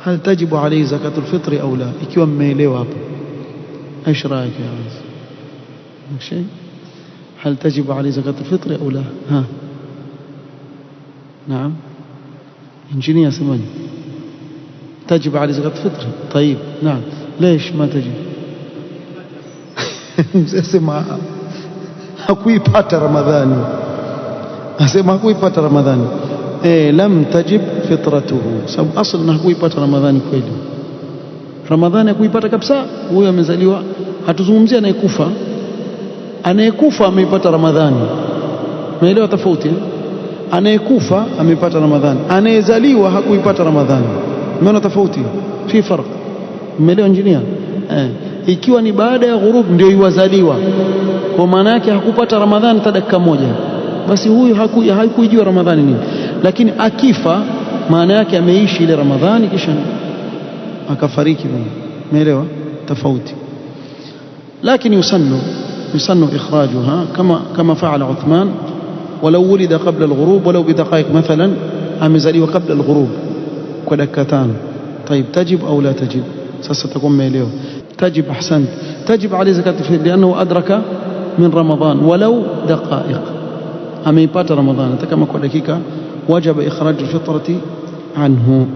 [SPEAKER 1] هل تجب عليه زكاة الفطر أو لا؟ ikiwa mmeelewa hapo, ايش رايك يا عز؟ شيء هل تجب عليه زكاة الفطر أو لا؟ ها نعم انجينير سمعني، تجب عليه زكاة الفطر. طيب نعم، ليش ما تجب؟ اسمع hakuipata Ramadhani, asema hakuipata Ramadhani, lam tajib fitratuhu, sababu aslan hakuipata Ramadhani kweli. Ramadhani hakuipata kabisa, huyo amezaliwa. Hatuzungumzia anayekufa, anayekufa ameipata Ramadhani, umeelewa tofauti? Anayekufa ameipata Ramadhani, anayezaliwa hakuipata Ramadhani, umeona tofauti? Fi farq, umeelewa injinia? Ikiwa ni baada ya ghurub ndio iwazaliwa, kwa maana yake hakupata Ramadhani hata dakika moja, basi huyu hakujua Ramadhani nini. Lakini akifa, maana yake ameishi ile Ramadhani kisha akafariki, umeelewa tofauti? Lakini yusannu ikhrajuha kama faala Uthman, walau wulida qabla al-ghurub walau bidaqaiq, mathalan amezaliwa qabla al-ghurub kwa dakika 5. طيب تجب au la tajib? Sasa takuwa umeelewa. تجب، أحسنت، تجب عليه زكاة الفطر لأنه أدرك من رمضان ولو دقائق، أميبات رمضان تكما كل دقيقة وجب إخراج الفطرة عنه.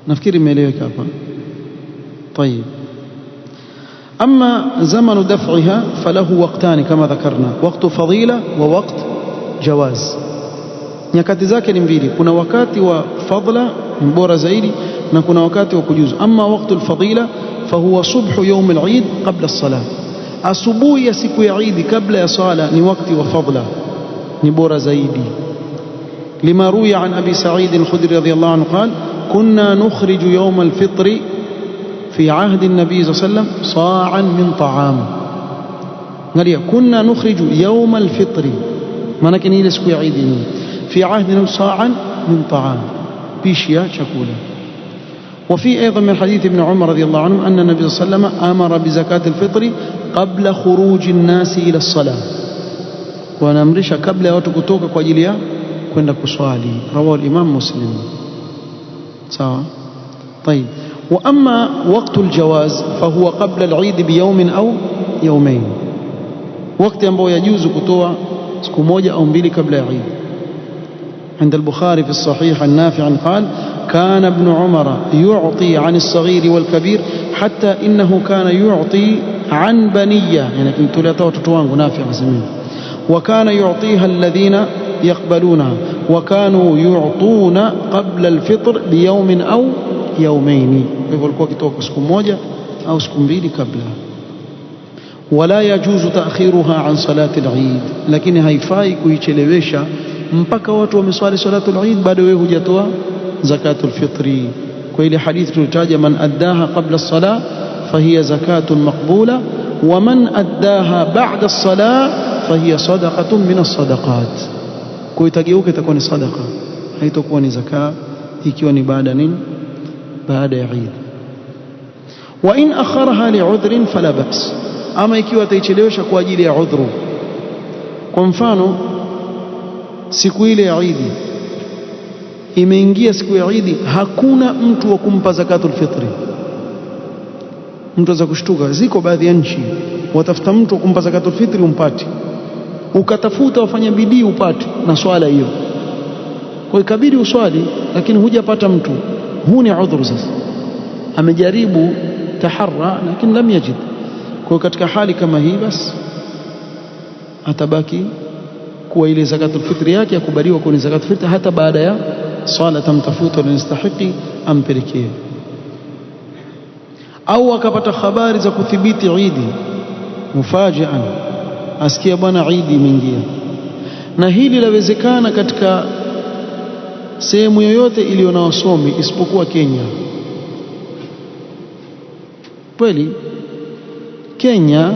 [SPEAKER 1] نفكر ميليه كافا. طيب، أما زمن دفعها فله وقتان كما ذكرنا، وقت فضيلة ووقت جواز. nyakati zake ni mbili, kuna wakati wa fadla mbora zaidi na kuna wakati wa kujuzu. Amma waqtul fadila fahuwa subhu yawm al-eid qabla as-salah, asubuhi ya siku ya Eid kabla ya sala ni wakati wa fadla, ni bora zaidi. Lima ruya an Abi Sa'id al-Khudri radiyallahu anhu qala kunna nukhriju yawm al-fitr fi ahdi an-nabi sallallahu alayhi wasallam sa'an min ta'am. Ngalia, kunna nukhriju yawm al-fitr, maana ni ile siku ya Eid ni في عهدنا صاعا من طعام، بيشيا شكولا. وفي أيضا من حديث ابن عمر رضي الله عنه أن النبي صلى الله عليه وسلم أمر بزكاة الفطر قبل خروج الناس إلى الصلاة، ونمرش قبل وتكتوك كوجليا كنا كصالي، رواه الإمام مسلم. سواء. طيب، وأما وقت الجواز فهو قبل العيد بيوم أو يومين، وقت ambao yajuzu kutoa siku moja au mbili kabla ya Eid. عند البخاري في الصحيح عن نافع قال كان ابن عمر يعطي عن الصغير والكبير حتى إنه كان يعطي عن بنية، يعني كنت لا توتوان نافع زمين، وكان يعطيها الذين يقبلونها، وكانوا يعطون قبل الفطر بيوم أو يومين، يقول كوكي siku moja au siku mbili kabla. ولا يجوز تأخيرها عن صلاة العيد، lakini haifai kuichelewesha mpaka watu wameswali salatul Eid bado wewe hujatoa zakatul fitri. Kwa ile hadithi tulitaja, man addaha qabla as-salah fahiya zakatun maqbula wa man addaha ba'da as-salah fahiya sadaqatun min as-sadaqat. Kwa itageuka itakuwa ni sadaqa, haitakuwa ni zaka ikiwa ni baada nini, baada ya Eid. Wa in akharaha li'udhrin fala ba's, ama ikiwa ataichelewesha kwa ajili ya udhuru. Kwa mfano siku ile ya Eid imeingia, siku ya Eid hakuna mtu wa kumpa zakatul fitri. Mtu za kushtuka, ziko baadhi ya nchi watafuta mtu wa kumpa zakatul fitri umpati, ukatafuta wafanya bidii upate na swala hiyo, kwa ikabidi uswali lakini hujapata mtu. Huu ni udhuru. Sasa amejaribu taharra lakini lam yajid. Kwa katika hali kama hii basi atabaki kuwa ile zakatul fitri yake yakubaliwa kuwa ni zakatul fitri, hata baada ya swala tamtafuta na nastahiki ampelekee. Au akapata habari za kuthibiti Eid mufajian, asikia bwana Eid imeingia. Na hili lawezekana katika sehemu yoyote iliyo na wasomi isipokuwa Kenya. Kweli Kenya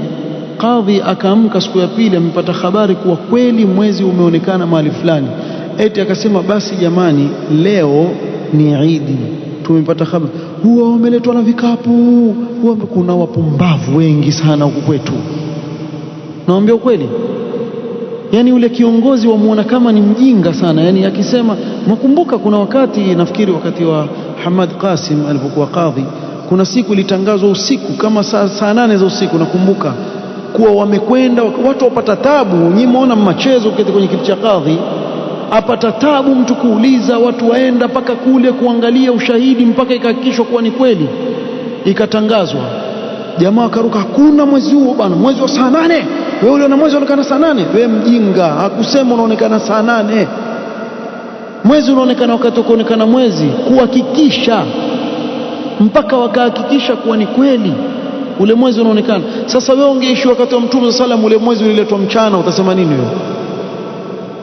[SPEAKER 1] kadhi akaamka siku ya pili amepata habari kuwa kweli mwezi umeonekana mahali fulani, eti akasema basi jamani, leo ni Eid, tumepata habari. Huwa wameletwa na vikapu, huwa kuna wapumbavu wengi sana huku kwetu. Naambia ukweli, yani yule kiongozi wamuona kama ni mjinga sana. Yani akisema, nakumbuka kuna wakati, nafikiri wakati wa Hamad Qasim alipokuwa kadhi, kuna siku ilitangazwa usiku kama saa 8 za usiku, nakumbuka kuwa wamekwenda watu wapata tabu. Nyinyi muona mchezo uketi kwenye kiti cha kadhi, apata tabu mtu kuuliza, watu waenda mpaka kule kuangalia ushahidi mpaka ikahakikishwa kuwa ni kweli, ikatangazwa. Jamaa akaruka, hakuna mwezi huo bwana, mwezi wa saa 8. Wewe uliona mwezi unaonekana saa 8? Wewe mjinga, hakusema unaonekana saa 8. Mwezi unaonekana wakati unaonekana mwezi, kuhakikisha mpaka wakahakikisha kuwa ni kweli ule mwezi unaonekana. Sasa wewe ungeishi wakati wa Mtume sallam, ule mwezi uliletwa mchana, utasema nini wewe?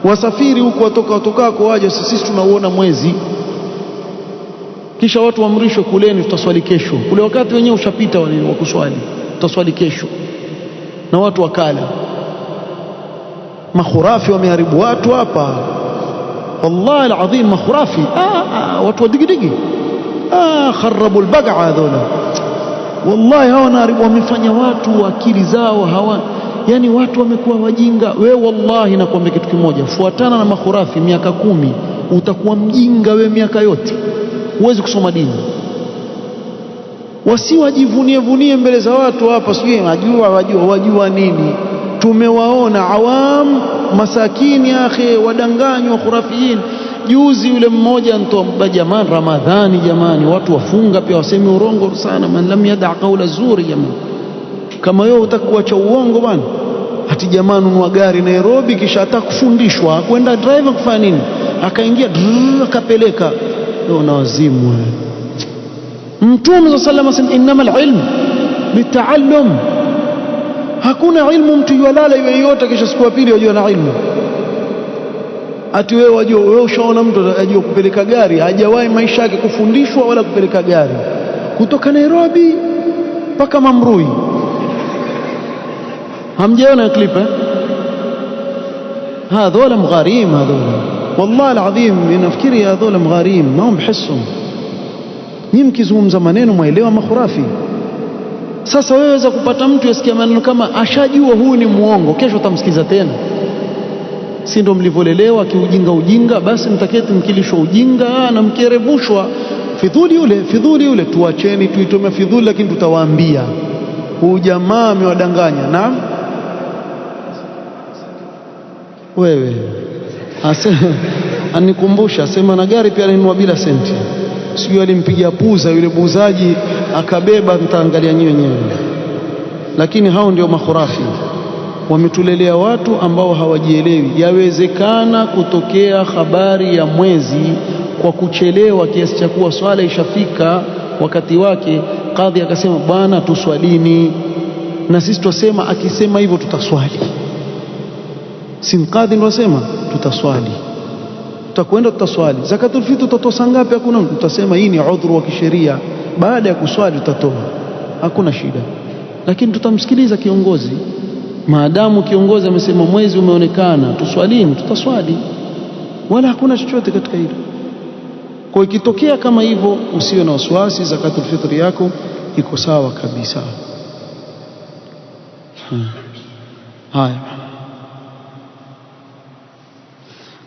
[SPEAKER 1] Wasafiri huko watokako waje, sisi tunauona mwezi, kisha watu waamrishwe kuleni, tutaswali kesho. Ule wakati wenyewe ushapita wa kuswali, tutaswali kesho, na watu wakala. Makhurafi wameharibu watu hapa, wallahi alazim. Makhurafi watu wa digidigi, kharabu albagaa dhola, wallahi hawa wanaharibu, wamefanya watu akili zao hawa, yani watu wamekuwa wajinga. We wallahi nakwambia kitu kimoja, fuatana na makhurafi miaka 10 utakuwa mjinga we miaka yote, huwezi kusoma dini. Wasiwajivunie mbele za watu hapa, sijui wajua nini. Tumewaona awam masakini akhi, wadanganywa khurafiyin. Juzi yule mmoja ntoa, jamani Ramadhani, jamani watu wafunga pia waseme urongo sana, man lam yada qawla zuri. Jamani kama wewe utakuacha uongo bwana, hati jamani nunua gari Nairobi, kisha atakufundishwa kwenda driver kufanya nini, akaingia akapeleka. Leo na wazimu wewe. Mtume sallallahu alayhi wasallam, innamal ilm bitaallum. Hakuna ilmu mtu yalala yoyote kisha siku ya pili wajua na ilmu. Ati wewe wajua, wewe ushaona mtu ajua kupeleka gari, hajawahi maisha yake kufundishwa wala kupeleka gari kutoka Nairobi mpaka Mamrui? Hamjaona clip hadhola mgharim, hadhola wallahi alazim, nafikiri hadhola mgharim ma mhissum. Nyinyi mkizungumza maneno mwaelewa makhurafi. Sasa wewe waweza kupata mtu yasikia maneno kama ashajua huyu ni muongo, kesho utamsikiza tena. Si ndio mlivolelewa kiujinga? Basi mtaketi mkilishwa ujinga na mkierebushwa fidhuli yule. Tuacheni tuitume fidhuli, lakini tutawaambia huyu jamaa amewadanganya. Naam, wewe anikumbusha, asema na gari pia alinunua bila senti, sijui alimpigia puza yule buzaji akabeba, mtaangalia nyinyi wenyewe. Lakini hao ndio makhurafi, wametulelea watu ambao hawajielewi. Yawezekana kutokea habari ya mwezi kwa kuchelewa kiasi cha kuwa swala ishafika wakati wake, kadhi akasema bwana tuswalini, na sisi tusema akisema hivyo tutaswali. Si kadhi ndio asema tutaswali, tutakwenda tutaswali. Zakatul fitr tutatoa saa ngapi? Hakuna mtu tutasema hii ni udhuru wa kisheria, baada ya kuswali tutatoa, hakuna shida. Lakini tutamsikiliza kiongozi, maadamu kiongozi amesema mwezi umeonekana tuswalini, tutaswali, wala hakuna chochote katika hilo. Kwa ikitokea kama hivyo, usiwe na wasiwasi, zakatul fitr yako iko sawa kabisa. Haya,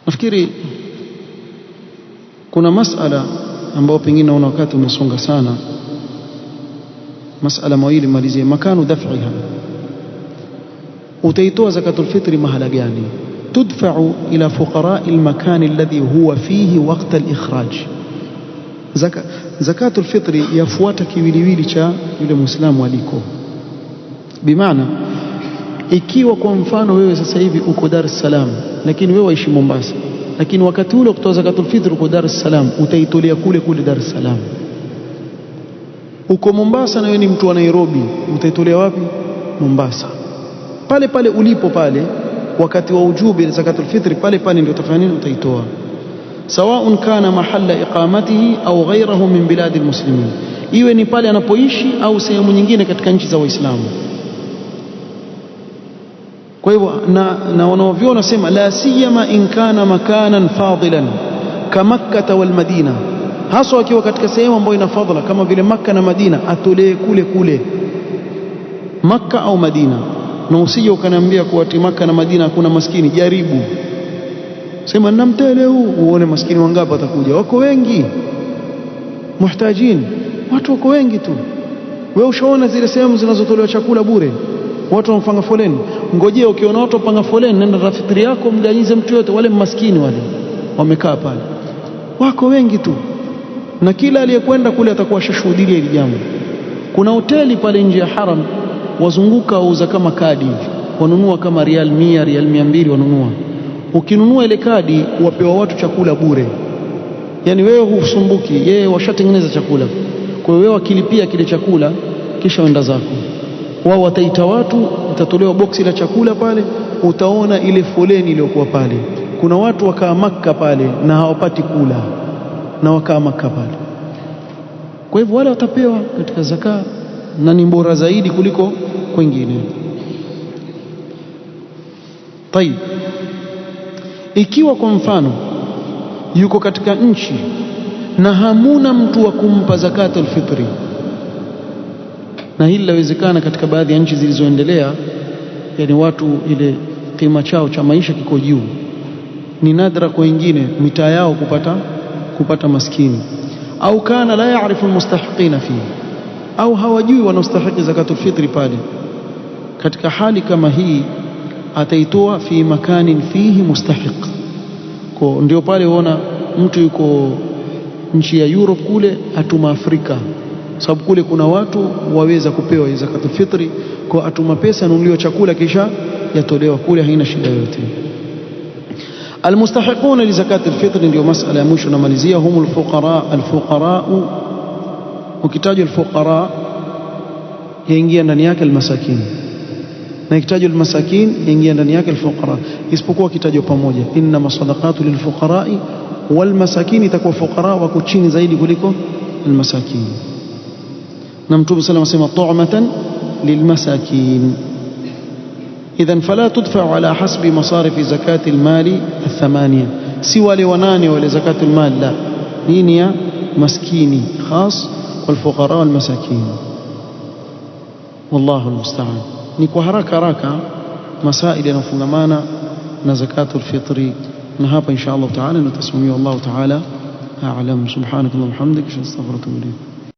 [SPEAKER 1] nafikiri kuna masala ambayo pengine naona wakati umesonga sana. Masala mawili malizie. Makanu daf'iha, utaitoa zakatul fitri mahala gani? Tudfa'u ila fuqara'i al-makan alladhi huwa fihi waqt al-ikhraj. Zakatul fitri yafuata kiwiliwili cha yule muislamu aliko. Bimaana, ikiwa kwa mfano wewe sasa hivi uko Dar es Salaam lakini wewe waishi Mombasa, lakini wakati ule kutoa zakatul fitr uko Dar es Salaam, utaitolea kule kule Dar es Salaam. Uko Mombasa na wewe ni mtu wa Nairobi, utaitolea wapi? Mombasa. Pale pale ulipo pale, wakati wa ujubi zakatul fitr pale pale ndio utafanya nini? Utaitoa. Sawaun kana mahalla iqamatihi au ghayrahu min biladi almuslimin, iwe ni pale anapoishi au sehemu nyingine katika nchi za Waislamu. Kwa hivyo na wanaoviona nasema la siyama in kana makanan fadilan kama Makkah wal Madina, hasa akiwa katika sehemu ambayo ina fadhila kama vile Makkah na Madina, atolee kule kule Makkah au Madina. Na usije ukaniambia kuwa Makkah na Madina hakuna maskini. Jaribu sema na mtele huu uone maskini wangapi watakuja. Wako wengi muhtajin, watu wako wengi tu. Wewe ushaona zile sehemu zinazotolewa chakula bure, watu wanapanga foleni. Ngojea, ukiona watu wapanga foleni, nenda rafitri yako mganyize mtu yote, wale maskini wale wamekaa pale, wako wengi tu, na kila aliyekwenda kule atakuwa shashuhudia hili jambo. Kuna hoteli pale nje ya haram, wazunguka wauza kama kadi hivi, wanunua kama rial 100 rial 200 wanunua. Ukinunua ile kadi wapewa watu chakula bure, yani wewe husumbuki, yeye washatengeneza chakula. Kwa hiyo wewe wakilipia kile chakula kisha wenda zako, wao wataita watu, itatolewa boksi la chakula pale, utaona ile foleni iliyokuwa pale. Kuna watu wakaa Makkah pale na hawapati kula, na wakaa Makkah pale. Kwa hivyo wale watapewa katika zaka, na ni bora zaidi kuliko kwingine. Tayeb, ikiwa kwa mfano yuko katika nchi na hamuna mtu wa kumpa zakatul fitri, na hili lawezekana katika baadhi ya nchi zilizoendelea, yani watu ile kima chao cha maisha kiko juu, ni nadra kwa wengine mitaa yao kupata maskini, au kana la yaarifu almustahiqina fihi, au hawajui wanaostahili zakatul fitri pale. Katika hali kama hii ataitoa fi makanin fihi mustahiq. Kwa ndio pale uona mtu yuko nchi ya Europe kule atuma Afrika, sababu kule kuna watu waweza kupewa zakatul fitri, kwa atuma pesa nunuliwa chakula kisha yatolewa kule, haina shida yote. Almustahiquna li zakatul fitri, ndio masala ya mwisho namalizia. Humul fuqara. Alfuqara, ukitajwa alfuqara yaingia ndani yake almasakin, na ikitajwa almasakin yaingia ndani yake alfuqara, isipokuwa kitajwa pamoja. Inna sadaqatu lilfuqarai walmasakin, itakuwa fuqara wako chini zaidi kuliko almasakin. Na Mtume sallallahu alayhi wasallam tu'matan lilmasakin. Idhan fala tudfa'u ala hasbi masarifi zakati almali الثمانية, si wale wanane wale zakati almal, la, nini ya maskini khas walfuqara walmasakin. Wallahu almusta'an. Ni kwa haraka masaili yanafungamana na zakatul fitri, na hapa insha Allah taala nitasimamia. Allah taala a'lam. Subhanakallahumma wa bihamdika, astaghfiruka wa atubu ilayk.